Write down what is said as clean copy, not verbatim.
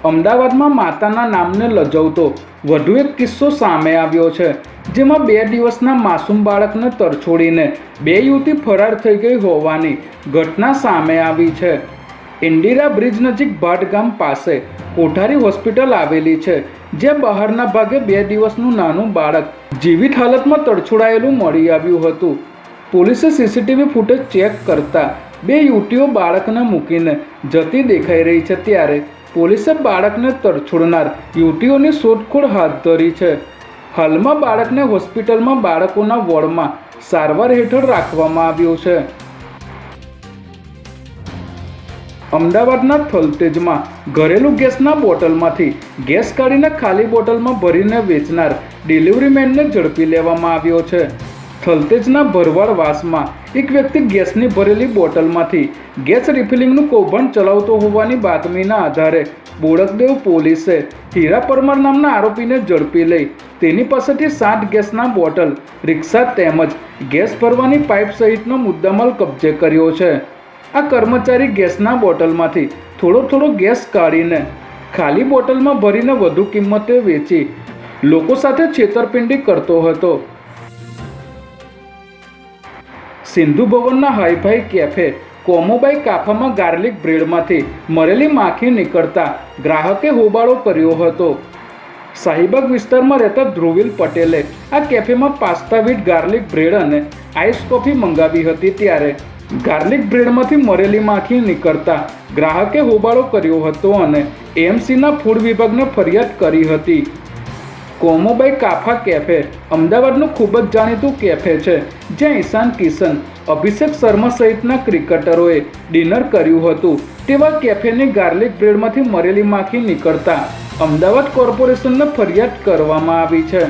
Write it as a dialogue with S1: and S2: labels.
S1: અમદાવાદમાં માતાના નામને લજવતો વધુ એક કિસ્સો સામે આવ્યો છે, જેમાં 2 દિવસના માસૂમ બાળકને તરછોડીને 2 યુવતી ફરાર થઈ ગઈ હોવાની ઘટના સામે આવી છે। ઇન્દિરા બ્રિજ નજીક ભાટ ગામ પાસે કોઠારી હોસ્પિટલ આવેલી છે, જ્યાં બહારના ભાગે 2 દિવસનું નાનું બાળક જીવિત હાલતમાં તરછોડાયેલું મળી આવ્યું હતું। પોલીસે સીસીટીવી ફૂટેજ ચેક કરતા 2 યુવતીઓ બાળકને મૂકીને જતી દેખાઈ રહી છે, ત્યારે પોલીસે બાળકને તરછોડનાર યુવતીઓની શોધખોળ હાથ ધરી છે। હાલમાં બાળકને હોસ્પિટલમાં બાળકોના વોર્ડમાં સારવાર હેઠળ રાખવામાં આવ્યો છે। અમદાવાદના થલતેજમાં ઘરેલું ગેસના બોટલમાંથી ગેસ કાઢીને ખાલી બોટલમાં ભરીને વેચનાર ડિલિવરી મેનને ઝડપી લેવામાં આવ્યો છે। થલતેજના ભરવાડ વાસમાં એક વ્યક્તિ ગેસની ભરેલી બોટલમાંથી ગેસ રિફિલિંગનું કૌભાંડ ચલાવતો હોવાની બાતમીના આધારે બોડકદેવ પોલીસે હીરા પરમાર નામના આરોપીને ઝડપી લઈ તેની પાસેથી 7 ગેસના બોટલ, રિક્ષા તેમજ ગેસ ભરવાની પાઇપ સહિતનો મુદ્દામાલ કબજે કર્યો છે। આ કર્મચારી ગેસના બોટલમાંથી થોડો ગેસ કાઢીને ખાલી બોટલમાં ભરીને વધુ કિંમતે વેચી લોકો સાથે છેતરપિંડી કરતો હતો। સિંધુ ભવનના હાઈફાઈ કેફે કોમોબાઈ કાફામાં ગાર્લિક બ્રેડમાંથી મરેલી માખી નીકળતા ગ્રાહકે હોબાળો કર્યો હતો। શાહીબાગ વિસ્તારમાં રહેતા ધ્રુવીલ પટેલે આ કેફેમાં પાસ્તા વિથ ગાર્લિક બ્રેડ અને આઈસ કોફી મંગાવી હતી, ત્યારે ગાર્લિક બ્રેડમાંથી મરેલી માખી નીકળતા ગ્રાહકે હોબાળો કર્યો હતો અને એએમસીના ફૂડ વિભાગને ફરિયાદ કરી હતી। કોમોબાઈ કાફા કેફે અમદાવાદનું ખૂબ જ જાણીતું કેફે છે, જ્યાં ઈશાન કિશન, અભિષેક શર્મા સહિતના ક્રિકેટરોએ ડિનર કર્યું હતું। તેવા કેફેની ગાર્લિક બ્રેડમાંથી મરેલી માખી નીકળતા અમદાવાદ કોર્પોરેશનને ફરિયાદ કરવામાં આવી છે।